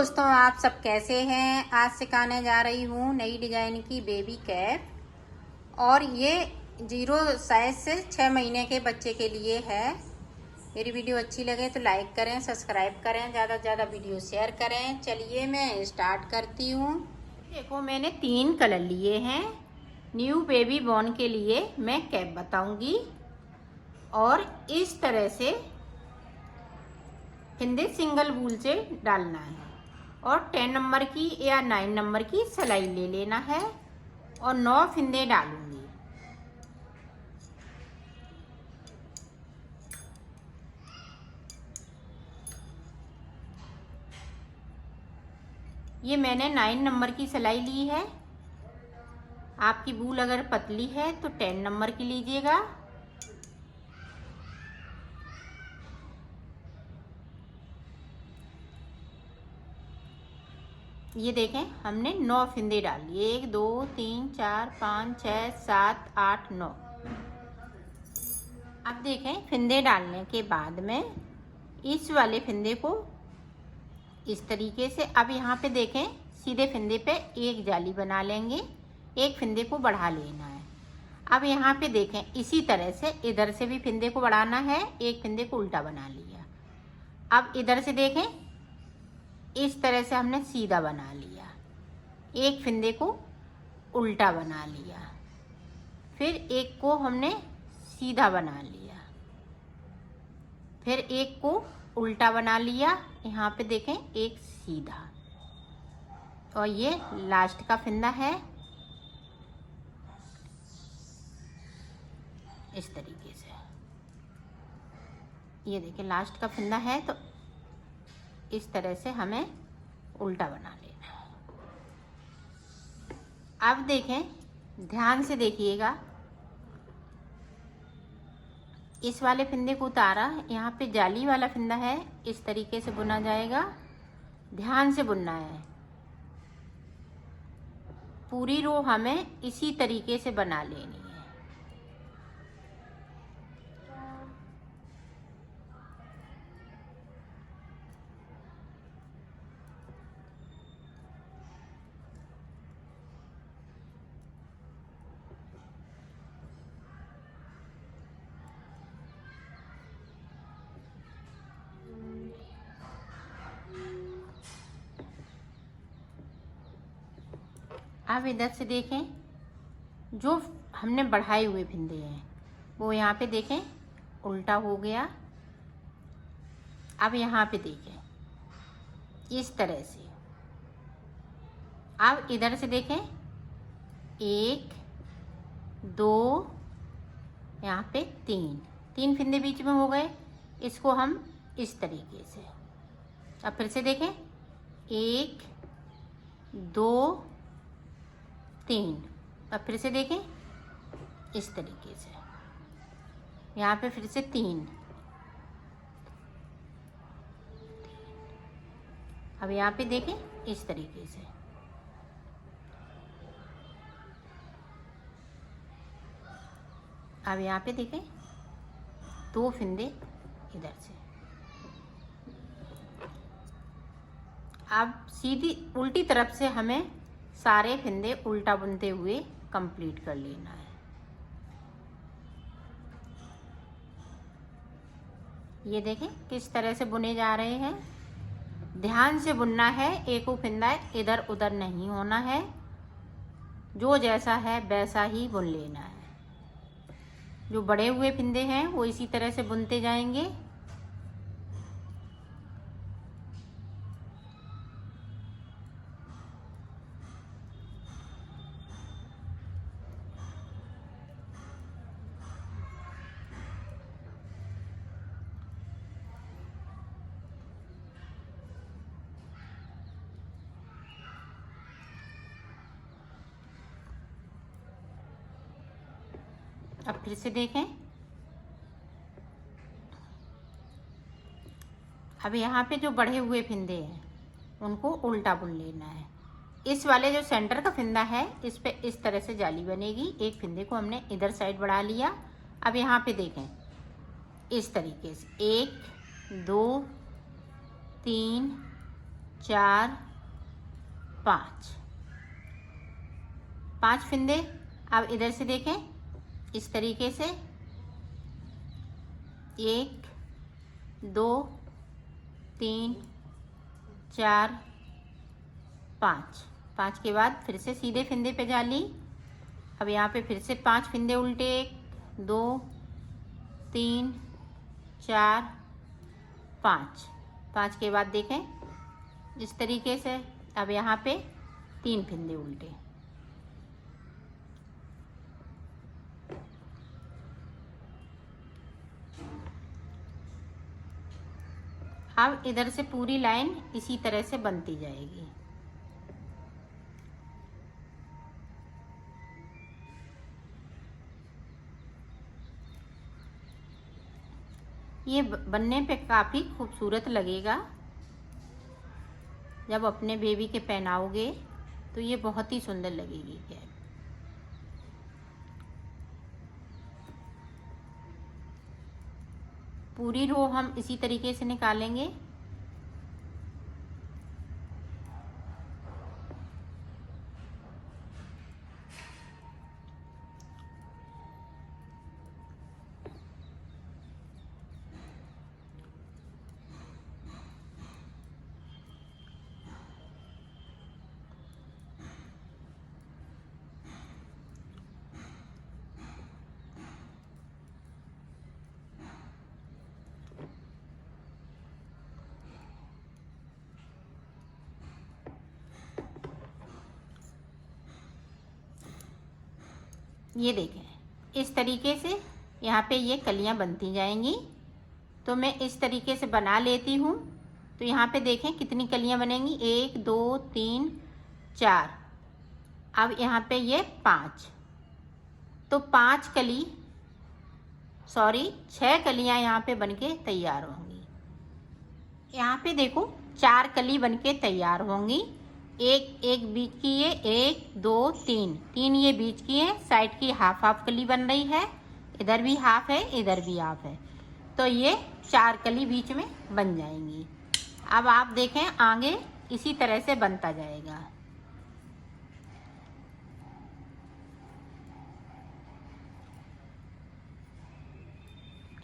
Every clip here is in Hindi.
दोस्तों, आप सब कैसे हैं। आज सिखाने जा रही हूँ नई डिजाइन की बेबी कैप। और ये 0 साइज से 6 महीने के बच्चे के लिए है। मेरी वीडियो अच्छी लगे तो लाइक करें, सब्सक्राइब करें, ज़्यादा से ज़्यादा वीडियो शेयर करें। चलिए मैं स्टार्ट करती हूँ। देखो, मैंने 3 कलर लिए हैं। न्यू बेबी बॉर्न के लिए मैं कैप बताऊँगी। और इस तरह से फिंदे सिंगल वूल से डालना है और 10 नंबर की या 9 नंबर की सिलाई ले लेना है और 9 फिंदे डालूंगी। ये मैंने 9 नंबर की सिलाई ली है। आपकी वूल अगर पतली है तो 10 नंबर की लीजिएगा। ये देखें, हमने 9 फिंदे डाल लिए। 1 2 3 4 5 6 7 8 9। अब देखें, फिंदे डालने के बाद में इस वाले फिंदे को इस तरीके से, अब यहाँ पे देखें, सीधे फिंदे पे एक जाली बना लेंगे। एक फिंदे को बढ़ा लेना है। अब यहाँ पे देखें, इसी तरह से इधर से भी फिंदे को बढ़ाना है। एक फिंदे को उल्टा बना लिया। अब इधर से देखें, इस तरह से हमने सीधा बना लिया। एक फिंदे को उल्टा बना लिया, फिर एक को हमने सीधा बना लिया, फिर एक को उल्टा बना लिया। यहाँ पे देखें, एक सीधा, और ये लास्ट का फिंदा है। इस तरीके से ये देखें, लास्ट का फिंदा है, तो इस तरह से हमें उल्टा बना लेना है। अब देखें, ध्यान से देखिएगा, इस वाले फिंदे को उतारा, यहाँ पे जाली वाला फिंदा है, इस तरीके से बुना जाएगा। ध्यान से बुनना है। पूरी रो हमें इसी तरीके से बना लेनी है। अब इधर से देखें, जो हमने बढ़ाए हुए फिंदे हैं वो यहाँ पे देखें उल्टा हो गया। अब यहाँ पे देखें, इस तरह से। अब इधर से देखें, 1 2, यहाँ पे 3 फिंदे बीच में हो गए। इसको हम इस तरीके से, अब फिर से देखें, 1 2 3। अब फिर से देखें, इस तरीके से। यहाँ पे फिर से 3। अब यहाँ पे देखें, इस तरीके से। अब यहाँ पे देखें, 2 फिंदे इधर से। अब सीधी उल्टी तरफ से हमें सारे फिंदे उल्टा बुनते हुए कंप्लीट कर लेना है। ये देखें किस तरह से बुने जा रहे हैं। ध्यान से बुनना है, एको फिंदा इधर उधर नहीं होना है। जो जैसा है वैसा ही बुन लेना है। जो बड़े हुए फिंदे हैं वो इसी तरह से बुनते जाएंगे। अब फिर से देखें, अब यहाँ पे जो बढ़े हुए फिंदे हैं उनको उल्टा बुन लेना है। इस वाले जो सेंटर का फिंदा है इस पे इस तरह से जाली बनेगी। एक फिंदे को हमने इधर साइड बढ़ा लिया। अब यहाँ पे देखें, इस तरीके से 1 2 3 4 5 5 फंदे। अब इधर से देखें इस तरीके से 1 2 3 4 5 5 के बाद फिर से सीधे फंदे पे जाली। अब यहाँ पे फिर से 5 फंदे उल्टे, 1 2 3 4 5 5 के बाद देखें इस तरीके से। अब यहाँ पे 3 फंदे उल्टे। अब इधर से पूरी लाइन इसी तरह से बनती जाएगी। ये बनने पे काफ़ी खूबसूरत लगेगा। जब अपने बेबी के पहनाओगे तो ये बहुत ही सुंदर लगेगी कैप। पूरी रो हम इसी तरीके से निकालेंगे। ये देखें इस तरीके से यहाँ पे ये कलियाँ बनती जाएंगी। तो मैं इस तरीके से बना लेती हूँ। तो यहाँ पे देखें कितनी कलियाँ बनेंगी, 1 2 3 4। अब यहाँ पे ये 5, तो 5 कली सॉरी 6 कलियाँ यहाँ पे बनके तैयार होंगी। यहाँ पे देखो 4 कली बनके तैयार होंगी। एक बीच की है, 1 2 3 ये बीच की है। साइड की हाफ कली बन रही है, इधर भी हाफ है इधर भी हाफ है। तो ये 4 कली बीच में बन जाएंगी। अब आप देखें आगे इसी तरह से बनता जाएगा।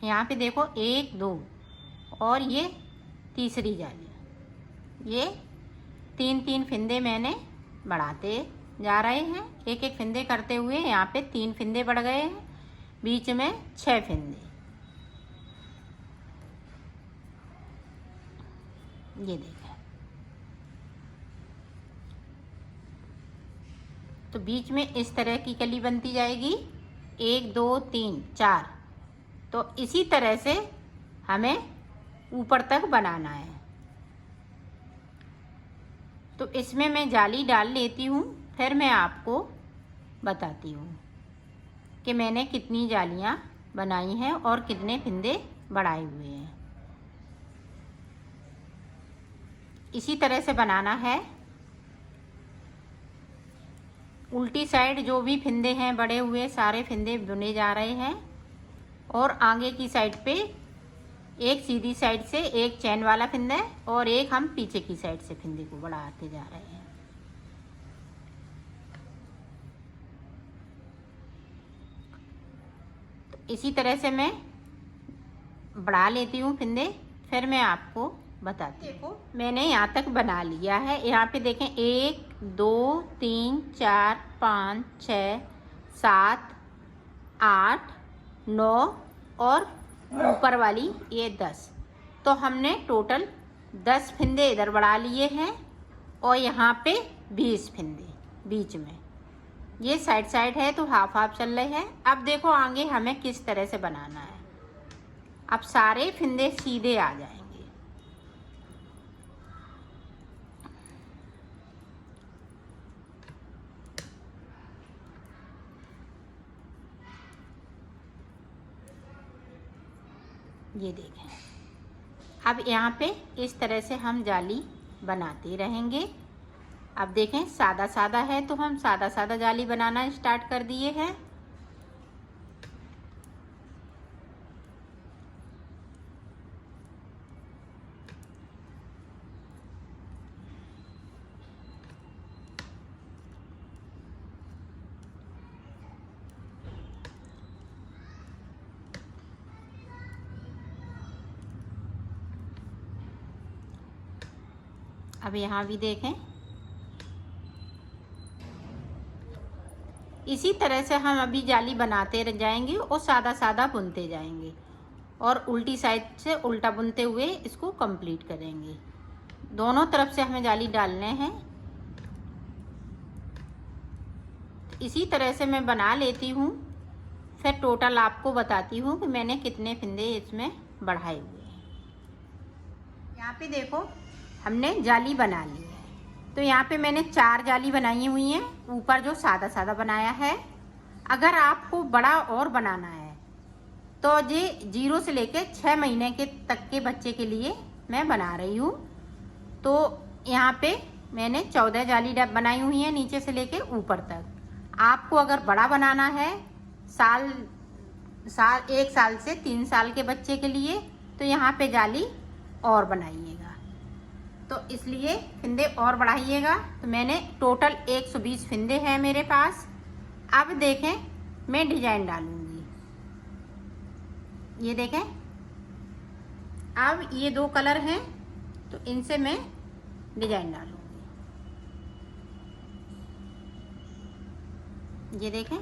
यहाँ पे देखो 1 2 और ये तीसरी जाली, ये 3 फंदे मैंने बढ़ाते जा रहे हैं। एक फंदे करते हुए यहाँ पे 3 फंदे बढ़ गए हैं, बीच में 6 फंदे। ये देखें, तो बीच में इस तरह की कली बनती जाएगी। 1 2 3 4। तो इसी तरह से हमें ऊपर तक बनाना है। तो इसमें मैं जाली डाल लेती हूँ, फिर मैं आपको बताती हूँ कि मैंने कितनी जालियाँ बनाई हैं और कितने फंदे बढ़ाए हुए हैं। इसी तरह से बनाना है। उल्टी साइड जो भी फंदे हैं बड़े हुए सारे फंदे बुने जा रहे हैं, और आगे की साइड पे एक सीधी साइड से एक चैन वाला फंदा है और एक हम पीछे की साइड से फंदे को बढ़ाते जा रहे हैं। तो इसी तरह से मैं बढ़ा लेती हूँ फंदे, फिर मैं आपको बताती हूँ। देखो मैंने यहाँ तक बना लिया है। यहाँ पे देखें 1 2 3 4 5 6 7 8 9 और ऊपर वाली ये 10। तो हमने टोटल 10 फंदे इधर बढ़ा लिए हैं और यहाँ पे 20 फंदे बीच में। ये साइड है तो हाफ चल रहे हैं। अब देखो आगे हमें किस तरह से बनाना है। अब सारे फंदे सीधे आ जाएंगे। ये देखें, अब यहाँ पे इस तरह से हम जाली बनाते रहेंगे। अब देखें सादा है तो हम सादा जाली बनाना स्टार्ट कर दिए हैं। अब यहाँ भी देखें, इसी तरह से हम अभी जाली बनाते रह जाएंगे और सादा सादा बुनते जाएंगे और उल्टी साइड से उल्टा बुनते हुए इसको कंप्लीट करेंगे। दोनों तरफ से हमें जाली डालने हैं। इसी तरह से मैं बना लेती हूँ, फिर टोटल आपको बताती हूँ कि मैंने कितने फंदे इसमें बढ़ाए हुए हैं। यहाँ पे देखो हमने जाली बना ली है। तो यहाँ पे मैंने 4 जाली बनाई हुई हैं, ऊपर जो सादा सादा बनाया है। अगर आपको बड़ा और बनाना है तो ये 0 से लेके 6 महीने के तक के बच्चे के लिए मैं बना रही हूँ। तो यहाँ पे मैंने 14 जाली बनाई हुई हैं नीचे से लेके ऊपर तक। आपको अगर बड़ा बनाना है 1 साल से 3 साल के बच्चे के लिए, तो यहाँ पे जाली और बनाइएगा। तो इसलिए फिंदे और बढ़ाइएगा। तो मैंने टोटल 120 फिंदे हैं मेरे पास। अब देखें मैं डिजाइन डालूंगी। ये देखें, अब ये 2 कलर हैं तो इनसे मैं डिजाइन डालूंगी। ये देखें,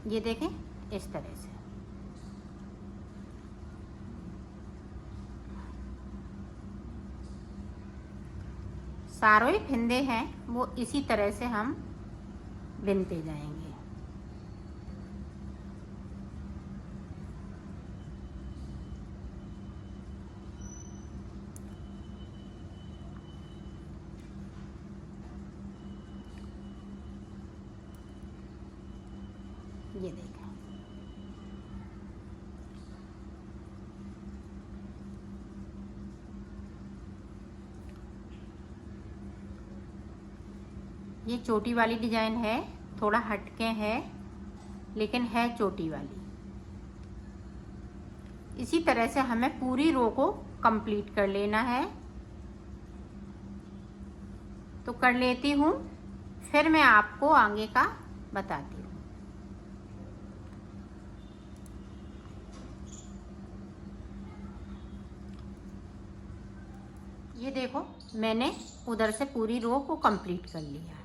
ये देखें इस तरह से। सारे फंदे हैं वो इसी तरह से हम बिनते जाएंगे। ये देखें, ये चोटी वाली डिजाइन है, थोड़ा हटके है लेकिन है चोटी वाली। इसी तरह से हमें पूरी रो को कंप्लीट कर लेना है। तो कर लेती हूँ, फिर मैं आपको आगे का बताती हूँ। ये देखो मैंने उधर से पूरी रो को कंप्लीट कर लिया।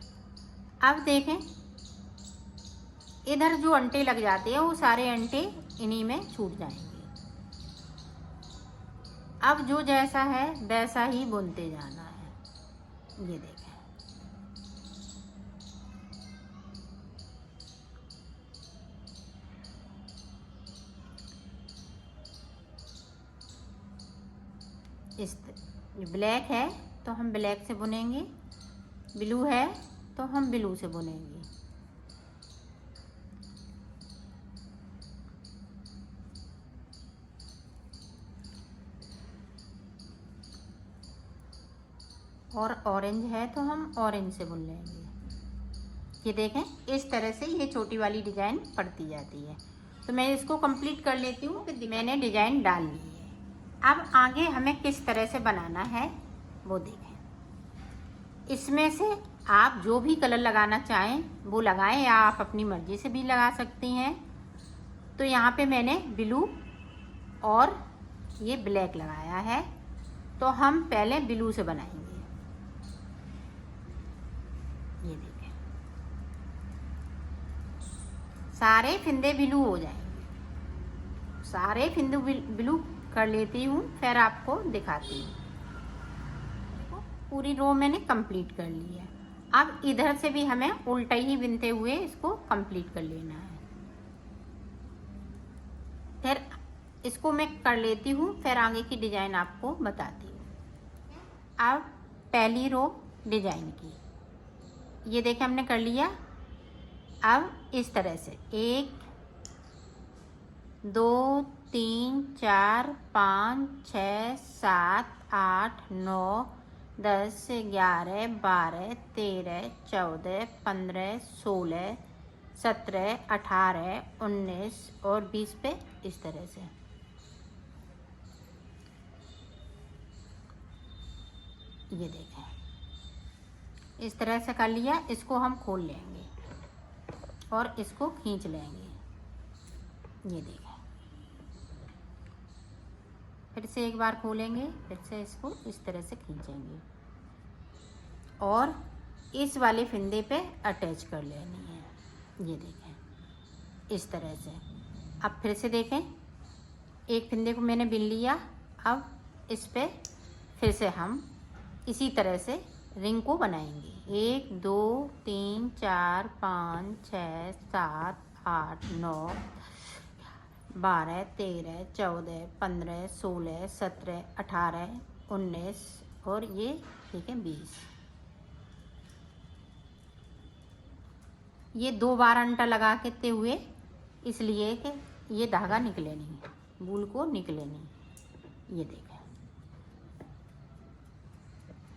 अब देखें इधर जो अंटे लग जाते हैं वो सारे अंटे इन्हीं में छूट जाएंगे। अब जो जैसा है वैसा ही बुनते जाना है। ये देखें, इस ब्लैक है तो हम ब्लैक से बुनेंगे, ब्लू है तो हम ब्लू से बुनेंगे। और ऑरेंज है तो हम ऑरेंज से बुन लेंगे। ये देखें इस तरह से ये छोटी वाली डिजाइन पड़ती जाती है। तो मैं इसको कंप्लीट कर लेती हूँ कि मैंने डिजाइन डाल ली है। अब आगे हमें किस तरह से बनाना है वो देखें। इसमें से आप जो भी कलर लगाना चाहें वो लगाएं या आप अपनी मर्जी से भी लगा सकती हैं। तो यहाँ पे मैंने ब्लू और ये ब्लैक लगाया है, तो हम पहले ब्लू से बनाएंगे। ये देखें सारे फिंदे ब्लू हो जाएंगे। सारे फिंदे ब्लू कर लेती हूँ, फिर आपको दिखाती हूँ। पूरी रो मैंने कंप्लीट कर ली है। अब इधर से भी हमें उल्टा ही बिनते हुए इसको कंप्लीट कर लेना है। फिर इसको मैं कर लेती हूँ, फिर आगे की डिजाइन आपको बताती हूँ। अब पहली रो डिजाइन की ये देखें हमने कर लिया। अब इस तरह से 1 2 3 4 5 6 7 8 9 10 11 12 13 14 15 16 17 18 19 और 20 पे इस तरह से ये देखें, इस तरह से कर लिया। इसको हम खोल लेंगे और इसको खींच लेंगे। ये देखें, फिर से एक बार खोलेंगे, फिर से इसको इस तरह से खींचेंगे और इस वाले फंदे पे अटैच कर लेनी है। ये देखें, इस तरह से। अब फिर से देखें, एक फंदे को मैंने बिन लिया। अब इस पे फिर से हम इसी तरह से रिंग को बनाएंगे। 1 2 3 4 5 6 7 8 9 12 13 14 15 16 17 18 19 और ये ठीक है 20। ये 2 बार अंटा लगा के हुए, इसलिए कि ये धागा निकले नहीं, बूल को निकले नहीं। ये देखें,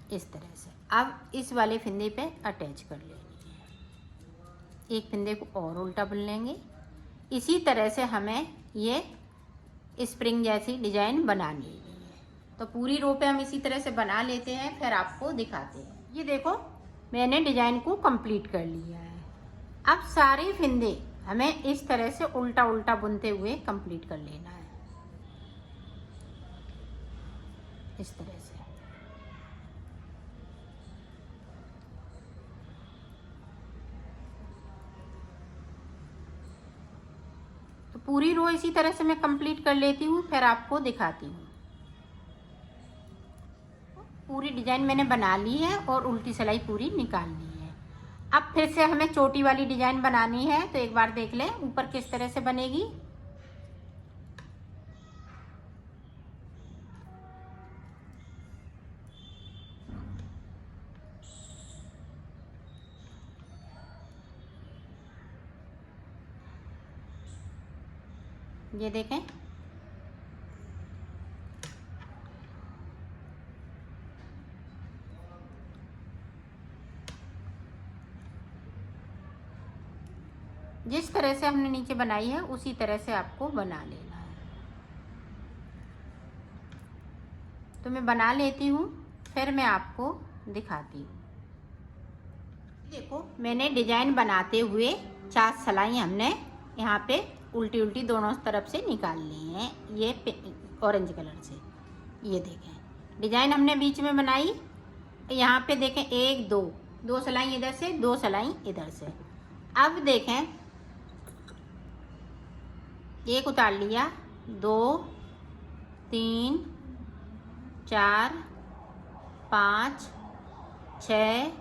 इस तरह से। अब इस वाले फंदे पे अटैच कर लेनी है। एक फंदे को और उल्टा बुन लेंगे। इसी तरह से हमें ये स्प्रिंग जैसी डिजाइन बनानी है। तो पूरी रो पे हम इसी तरह से बना लेते हैं, फिर आपको दिखाते हैं। ये देखो, मैंने डिजाइन को कंप्लीट कर लिया है। अब सारे फंदे हमें इस तरह से उल्टा उल्टा बुनते हुए कंप्लीट कर लेना है, इस तरह से। तो पूरी रो इसी तरह से मैं कंप्लीट कर लेती हूँ, फिर आपको दिखाती हूँ। पूरी डिजाइन मैंने बना ली है और उल्टी सिलाई पूरी निकाल ली है। अब फिर से हमें चोटी वाली डिजाइन बनानी है, तो एक बार देख लें ऊपर किस तरह से बनेगी। ये देखें, जिस तरह से हमने नीचे बनाई है उसी तरह से आपको बना लेना है। तो मैं बना लेती हूँ, फिर मैं आपको दिखाती हूँ। देखो, मैंने डिजाइन बनाते हुए 4 सिलाई हमने यहाँ पे उल्टी उल्टी दोनों तरफ से निकाल ली हैं, ये ऑरेंज कलर से। ये देखें, डिजाइन हमने बीच में बनाई। यहाँ पे देखें 1 2 सिलाई इधर से, 2 सिलाई इधर से। अब देखें, एक उतार लिया, 2 3 4 5 6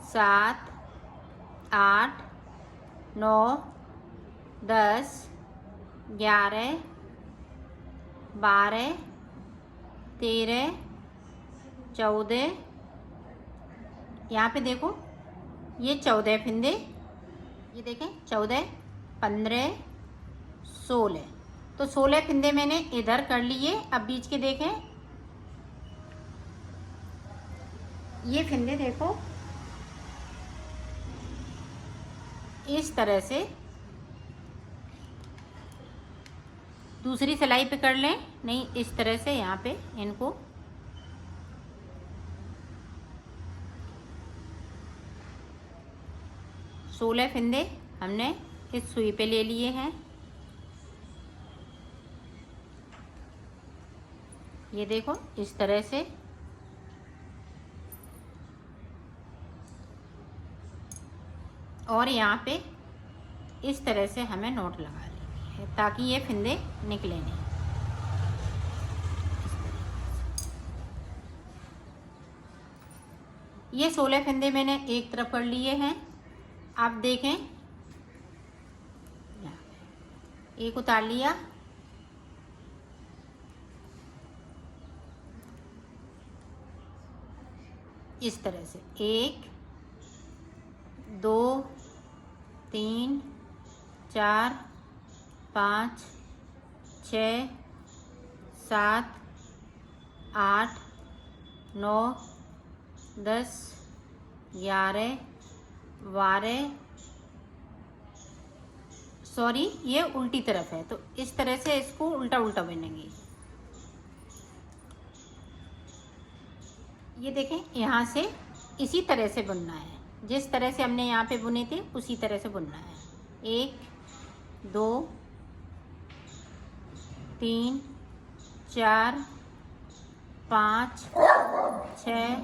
7 8 9 10 11 12 13 14। यहाँ पे देखो, ये 14 फंदे। ये देखें, 14 15 16। तो 16 फंदे मैंने इधर कर लिए। अब बीच के देखें, ये फंदे देखो इस तरह से दूसरी सिलाई पे कर लें, नहीं इस तरह से यहाँ पे इनको सोलह फंदे हमने इस सुई पे ले लिए हैं। ये देखो, इस तरह से। और यहाँ पे इस तरह से हमें नोट लगा लेनी है, ताकि ये फंदे निकले नहीं। ये 16 फंदे मैंने एक तरफ कर लिए हैं। आप देखें, एक उतार लिया, इस तरह से 1 2 3 4 5 6 7 8 9 10 11 12। सॉरी, ये उल्टी तरफ है, तो इस तरह से इसको उल्टा उल्टा बनेंगे। ये देखें, यहाँ से इसी तरह से बुनना है, जिस तरह से हमने यहाँ पे बुने थे उसी तरह से बुनना है। 1 2 3 4 5 6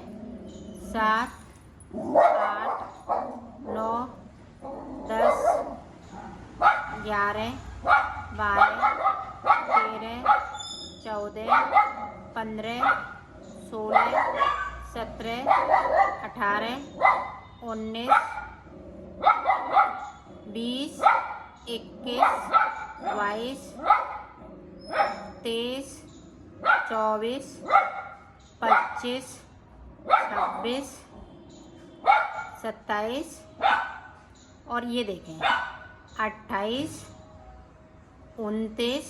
7 8 9 10 11 12 13 14 15 16 17 18 19 20 21 22 23 24 25 26 27 और ये देखें 28 29,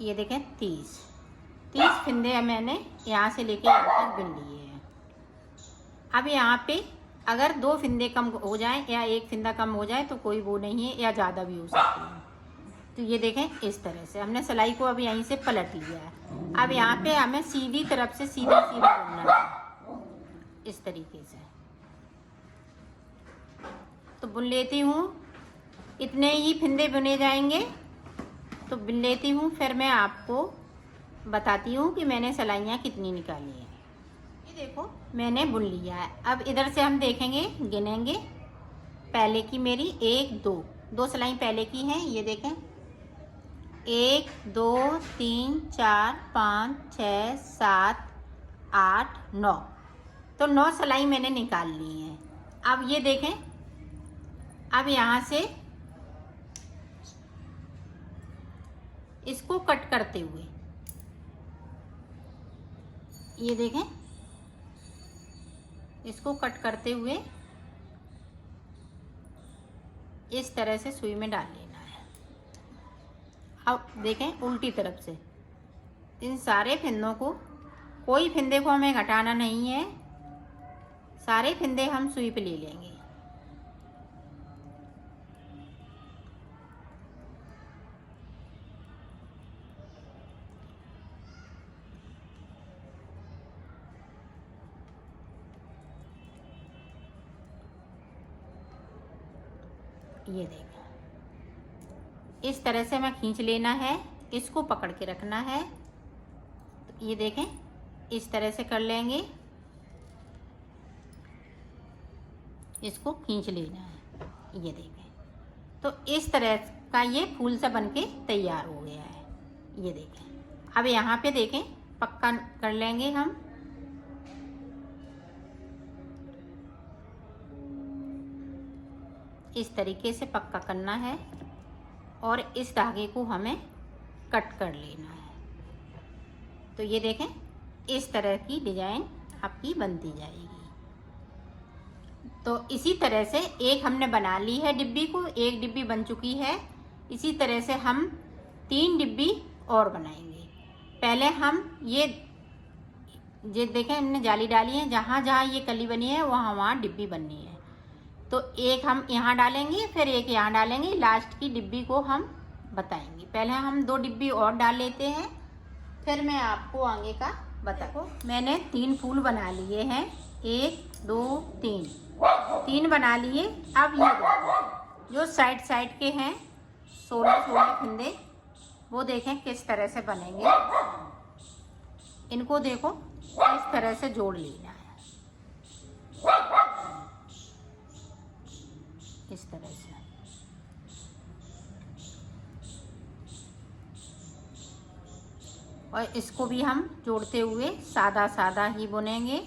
ये देखें 30 फिंदे मैंने यहाँ से लेके यहाँ तक बिन लिए हैं। अब यहाँ पे अगर 2 फिंदे कम हो जाएं या 1 फिंदा कम हो जाए तो कोई वो नहीं है, या ज़्यादा भी हो सकती है। तो ये देखें इस तरह से हमने सिलाई को अब यहीं से पलट लिया है। अब यहाँ पे हमें सीधी तरफ से सीधा बुनना है इस तरीके से। तो बुन लेती हूँ, इतने ही फिंदे बुने जाएंगे तो बुन लेती हूँ, फिर मैं आपको बताती हूँ कि मैंने सिलाइयाँ कितनी निकाली हैं। ये देखो मैंने बुन लिया है। अब इधर से हम देखेंगे, गिनेंगे। पहले की मेरी 1 2 सिलाई पहले की हैं। ये देखें 1 2 3 4 5 6 7 8 9, तो 9 सिलाई मैंने निकाल ली है। अब ये देखें, अब यहाँ से इसको कट करते हुए ये देखें, इसको कट करते हुए इस तरह से सुई में डाल लेना है। अब देखें उल्टी तरफ से इन सारे फिंदों को, कोई फिंदे को हमें घटाना नहीं है, सारे फिंदे हम सुई पे ले लेंगे। ये देखें इस तरह से हमें खींच लेना है, इसको पकड़ के रखना है। तो ये देखें इस तरह से कर लेंगे, इसको खींच लेना है। ये देखें तो इस तरह का ये फूल सा बनके तैयार हो गया है। ये देखें अब यहाँ पे देखें पक्का कर लेंगे हम। इस तरीके से पक्का करना है और इस धागे को हमें कट कर लेना है। तो ये देखें इस तरह की डिजाइन आपकी बनती जाएगी। तो इसी तरह से एक हमने बना ली है डिब्बी को, एक डिब्बी बन चुकी है। इसी तरह से हम 3 डिब्बी और बनाएंगे। पहले हम ये देखें हमने जाली डाली है, जहाँ जहाँ ये कली बनी है वहाँ वहाँ डिब्बी बननी है। तो एक हम यहाँ डालेंगे, फिर एक यहाँ डालेंगे, लास्ट की डिब्बी को हम बताएंगे। पहले हम 2 डिब्बी और डाल लेते हैं, फिर मैं आपको आगे का बताऊँ। मैंने 3 फूल बना लिए हैं, 1 2 3 बना लिए। अब ये देखो जो साइड के हैं 16 फिंदे, वो देखें किस तरह से बनेंगे। इनको देखो इस तरह से जोड़ लेना है, इस तरह से। और इसको भी हम जोड़ते हुए सादा सादा ही बुनेंगे।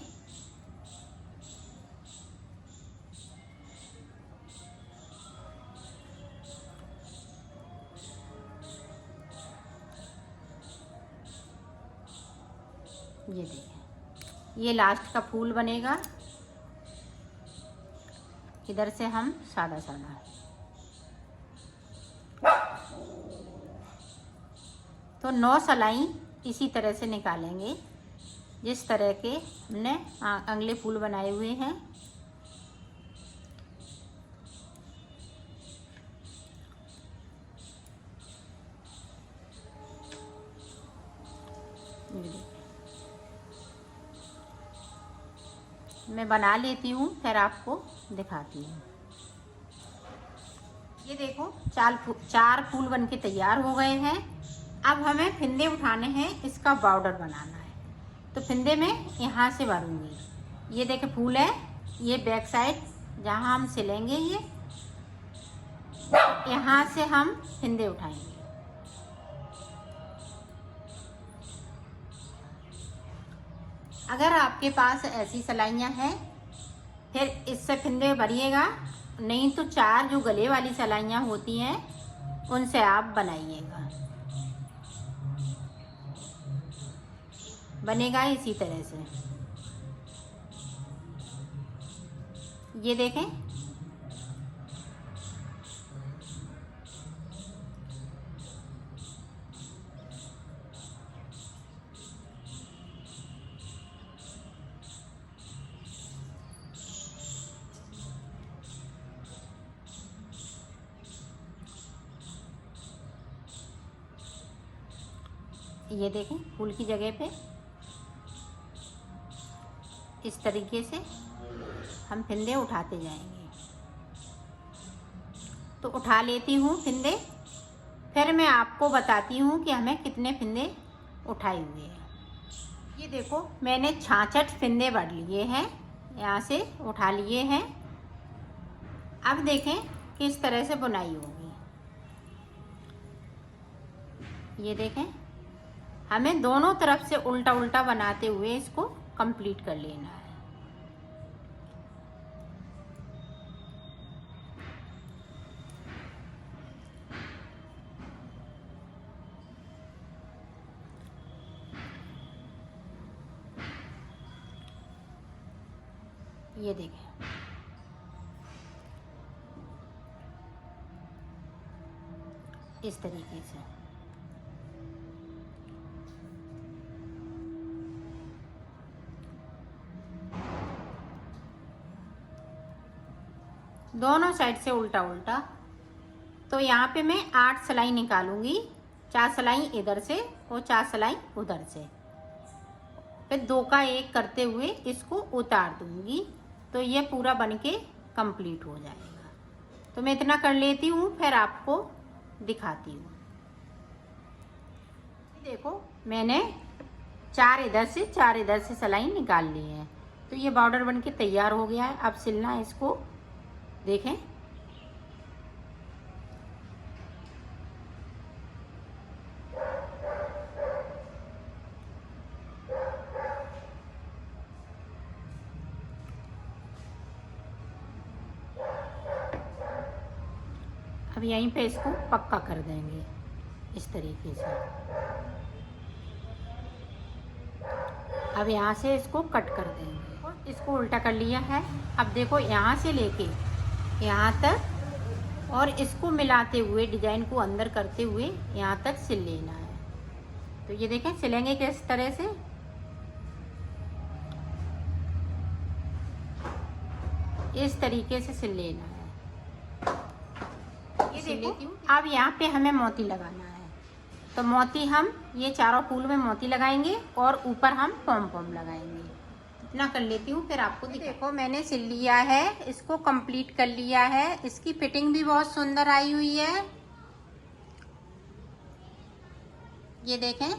ये देखिए ये लास्ट का फूल बनेगा। इधर से हम सादा सादा, तो 9 सिलाई इसी तरह से निकालेंगे जिस तरह के हमने अगले फूल बनाए हुए हैं। मैं बना लेती हूँ, फिर आपको दिखाती हूँ। ये देखो 4 फूल बनके तैयार हो गए हैं। अब हमें फिंदे उठाने हैं, इसका बॉर्डर बनाना है। तो फिंदे में यहाँ से भरूंगी। ये देखे फूल है, ये बैक साइड जहाँ हम सिलेंगे, ये यहाँ से हम फिंदे उठाएंगे। अगर आपके पास ऐसी सिलाइयाँ हैं फिर इससे फिंदे भरिएगा, नहीं तो 4 जो गले वाली सिलाइयाँ होती हैं उनसे आप बनाइएगा, बनेगा इसी तरह से। ये देखें, ये देखें फूल की जगह पे इस तरीके से हम फिंदे उठाते जाएंगे। तो उठा लेती हूँ फिंदे, फिर मैं आपको बताती हूँ कि हमें कितने फिंदे उठाए हुए हैं। ये देखो मैंने 66 फिंदे भर लिए हैं, यहाँ से उठा लिए हैं। अब देखें किस तरह से बुनाई होगी। ये देखें, हमें दोनों तरफ से उल्टा उल्टा बनाते हुए इसको कंप्लीट कर लेना है। ये देखें, इस तरीके से दोनों साइड से उल्टा उल्टा। तो यहाँ पे मैं 8 सिलाई निकालूंगी, 4 सिलाई इधर से और 4 सिलाई उधर से, फिर 2 का 1 करते हुए इसको उतार दूंगी। तो ये पूरा बनके कंप्लीट हो जाएगा। तो मैं इतना कर लेती हूँ, फिर आपको दिखाती हूँ। देखो मैंने 4 इधर से 4 इधर से सिलाई निकाल ली है। तो ये बॉर्डर बनके तैयार हो गया है। अब सिलना है इसको, देखें अब यहीं पे इसको पक्का कर देंगे इस तरीके से। अब यहाँ से इसको कट कर देंगे। इसको उल्टा कर लिया है। अब देखो यहाँ से लेके यहाँ तक और इसको मिलाते हुए डिजाइन को अंदर करते हुए यहाँ तक सिल लेना है। तो ये देखें सिलेंगे किस तरह से, इस तरीके से सिल लेना है। ये देखो अब यहाँ पे हमें मोती लगाना है। तो मोती हम ये चारों फूल में मोती लगाएंगे और ऊपर हम पॉम पॉम लगाएंगे। इतना कर लेती हूँ, फिर आपको देखो मैंने सिल लिया है, इसको कंप्लीट कर लिया है। इसकी फिटिंग भी बहुत सुंदर आई हुई है। ये देखें